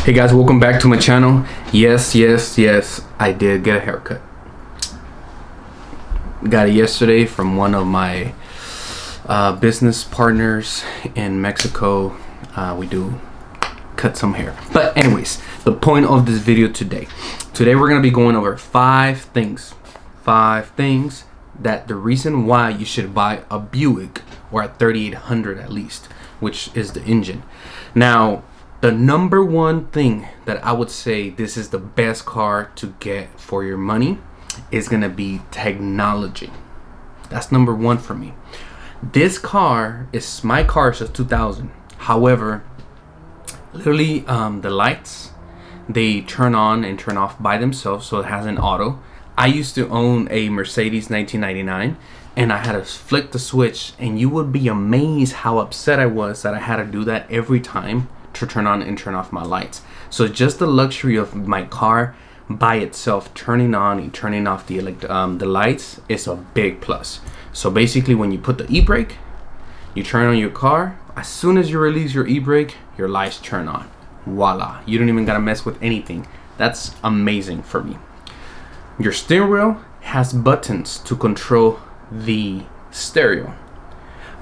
Hey guys, welcome back to my channel. Yes, I did get a haircut. Got it yesterday from one of my business partners in Mexico. We do cut some hair. But anyways, the point of this video today we're going to be going over five things that the reason why you should buy a Buick, or a 3800 at least, which is the engine. Now, the number one thing that I would say this is the best car to get for your money is gonna be technology. That's number one for me. This car is, my car is a 2000. However, literally the lights, they turn on and turn off by themselves, so it has an auto. I used to own a Mercedes 1999, and I had to flick the switch, and you would be amazed how upset I was that I had to do that every time to turn on and turn off my lights. So just the luxury of my car by itself turning on and turning off the lights is a big plus. So basically, when you put the e-brake, you turn on your car, as soon as you release your e-brake, your lights turn on. Voila, you don't even gotta mess with anything. That's amazing for me. Your steering wheel has buttons to control the stereo.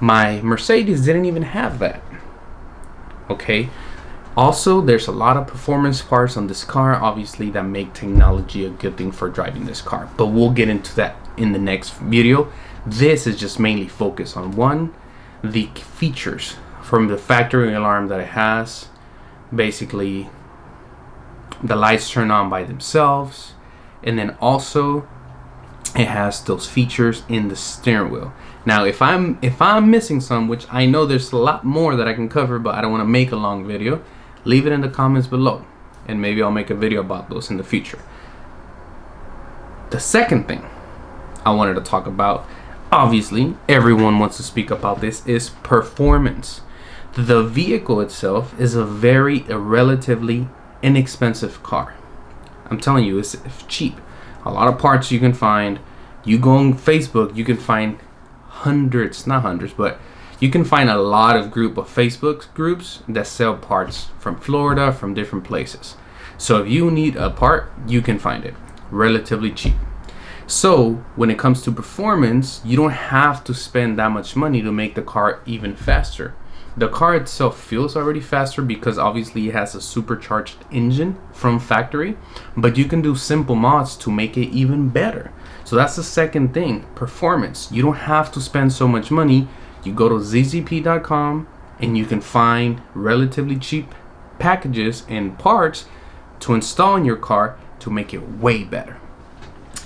My Mercedes didn't even have that. Okay, also there's a lot of performance parts on this car, obviously, that make technology a good thing for driving this car, but we'll get into that in the next video. This is just mainly focused on one, the features from the factory alarm that it has. Basically, the lights turn on by themselves, and then also it has those features in the steering wheel. Now, if I'm missing some, which I know there's a lot more that I can cover, but I don't want to make a long video, leave it in the comments below, and maybe I'll make a video about those in the future. The second thing I wanted to talk about, obviously everyone wants to speak about this, is performance. The vehicle itself is a relatively inexpensive car. I'm telling you, it's cheap. A lot of parts you can find. You go on Facebook, you can find not hundreds, but you can find a lot of Facebook groups that sell parts from Florida, from different places. So if you need a part, you can find it relatively cheap. So when it comes to performance, you don't have to spend that much money to make the car even faster. The car itself feels already faster because obviously it has a supercharged engine from factory, but you can do simple mods to make it even better. So that's the second thing, performance. You don't have to spend so much money. You go to zzp.com and you can find relatively cheap packages and parts to install in your car to make it way better.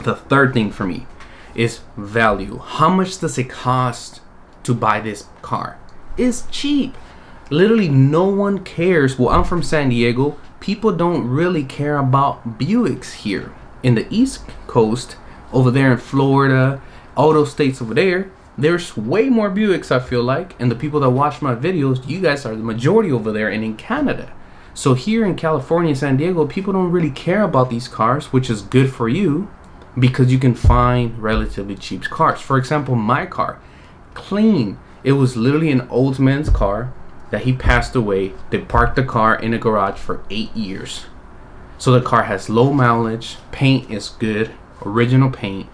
The third thing for me is value. How much does it cost to buy this car? It's cheap. Literally no one cares. Well, I'm from San Diego. People don't really care about Buicks here. In the East Coast, over there in Florida, all those states over there, there's way more Buicks, I feel like. And the people that watch my videos, you guys are the majority over there and in Canada. So here in California, San Diego, people don't really care about these cars, which is good for you because you can find relatively cheap cars. For example, my car, clean. It was literally an old man's car that he passed away. They parked the car in a garage for 8 years. So the car has low mileage, paint is good, original paint,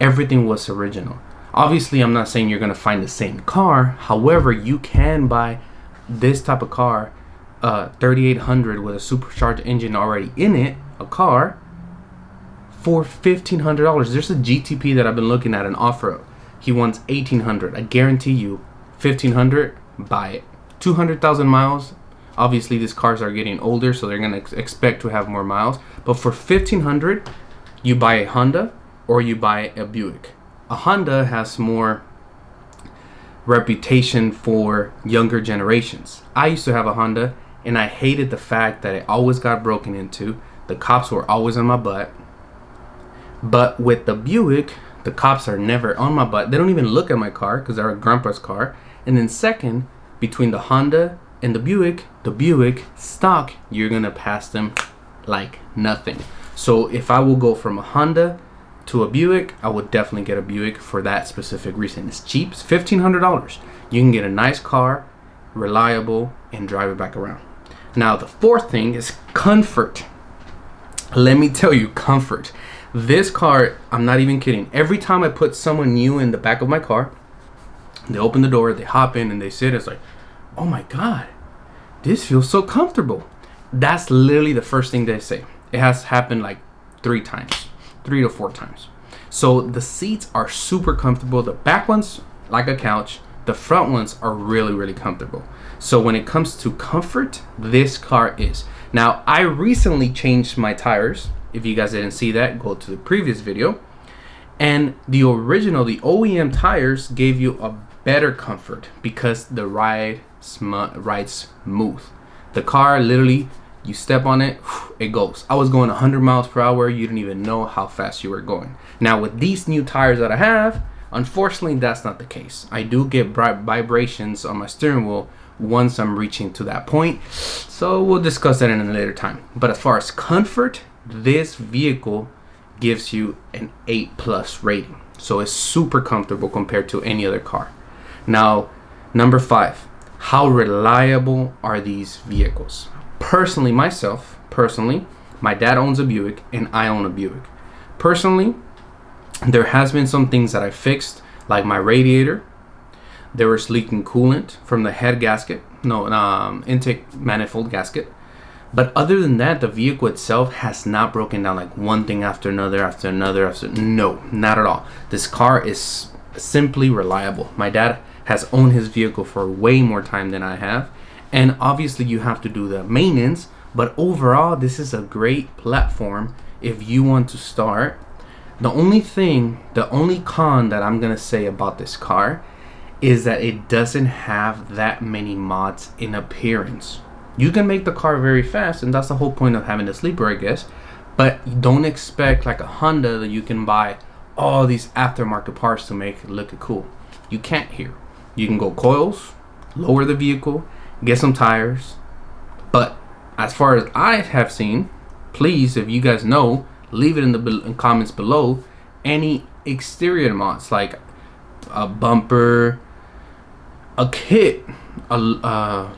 everything was original. Obviously, I'm not saying you're gonna find the same car. However, you can buy this type of car, 3800 with a supercharged engine already in it, a car for $1,500. There's a GTP that I've been looking at, an offer. He wants $1,800. I guarantee you, $1,500, buy it. 200,000 miles. Obviously, these cars are getting older, so they're gonna expect to have more miles. But for $1,500, you buy a Honda or you buy a Buick. A Honda has more reputation for younger generations. I used to have a Honda, and I hated the fact that it always got broken into. The cops were always on my butt. But with the Buick, the cops are never on my butt. They don't even look at my car because they're a grandpa's car. And then second, between the Honda and the Buick stock, you're gonna pass them like nothing. So if I will go from a Honda to a Buick, I would definitely get a Buick for that specific reason. It's cheap. It's $1,500. You can get a nice car, reliable, and drive it back around. Now the fourth thing is comfort. Let me tell you, comfort. This car, I'm not even kidding. Every time I put someone new in the back of my car, they open the door, they hop in, and they sit. It's like, oh my God, this feels so comfortable. That's literally the first thing they say. It has happened like 3 to 4 times. So the seats are super comfortable. The back ones, like a couch. The front ones are really, really comfortable. So when it comes to comfort, this car is. Now, I recently changed my tires. If you guys didn't see that, go to the previous video. And the original, the OEM tires gave you a better comfort because the rides smooth. The car, literally, you step on it, it goes. I was going 100 miles per hour. You didn't even know how fast you were going. Now, with these new tires that I have, unfortunately, that's not the case. I do get vibrations on my steering wheel once I'm reaching to that point. So we'll discuss that in a later time. But as far as comfort, this vehicle gives you an 8+ rating. So it's super comfortable compared to any other car. Now, number 5, how reliable are these vehicles? Personally, my dad owns a Buick and I own a Buick. Personally, there has been some things that I fixed, like my radiator. There was leaking coolant from the head gasket, intake manifold gasket. But other than that, the vehicle itself has not broken down like one thing after another. No, not at all. This car is simply reliable. My dad has owned his vehicle for way more time than I have. And obviously you have to do the maintenance, but overall this is a great platform if you want to start. The only con that I'm gonna say about this car is that it doesn't have that many mods in appearance. You can make the car very fast, and that's the whole point of having a sleeper, I guess. But don't expect like a Honda that you can buy all these aftermarket parts to make it look cool. You can't here. You can go coils, lower the vehicle, get some tires. But as far as I have seen, please, if you guys know, leave it in the comments below. Any exterior mods like a bumper, a kit, a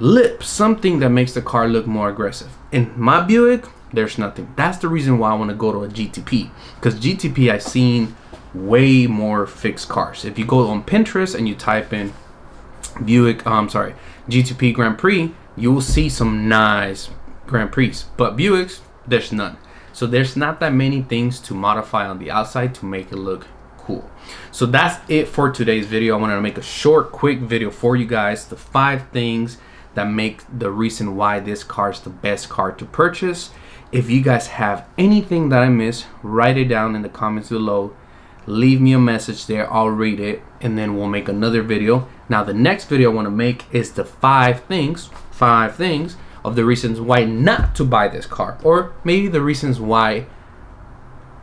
lip, something that makes the car look more aggressive. In my Buick, there's nothing. That's the reason why I want to go to a GTP, because GTP I've seen way more fixed cars. If you go on Pinterest and you type in GTP Grand Prix, you will see some nice Grand Prix, but Buicks, there's none. So there's not that many things to modify on the outside to make it look cool. So that's it for today's video. I wanted to make a short, quick video for you guys. The 5 things that make the reason why this car is the best car to purchase. If you guys have anything that I missed, write it down in the comments below. Leave me a message there. I'll read it, and then we'll make another video. Now, the next video I want to make is the 5 things of the reasons why not to buy this car, or maybe the reasons why,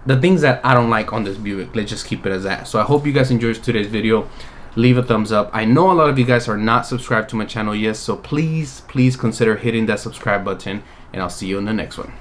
the things that I don't like on this Buick. Let's just keep it as that. So I hope you guys enjoyed today's video. Leave a thumbs up. I know a lot of you guys are not subscribed to my channel yet, so please consider hitting that subscribe button, and I'll see you in the next one.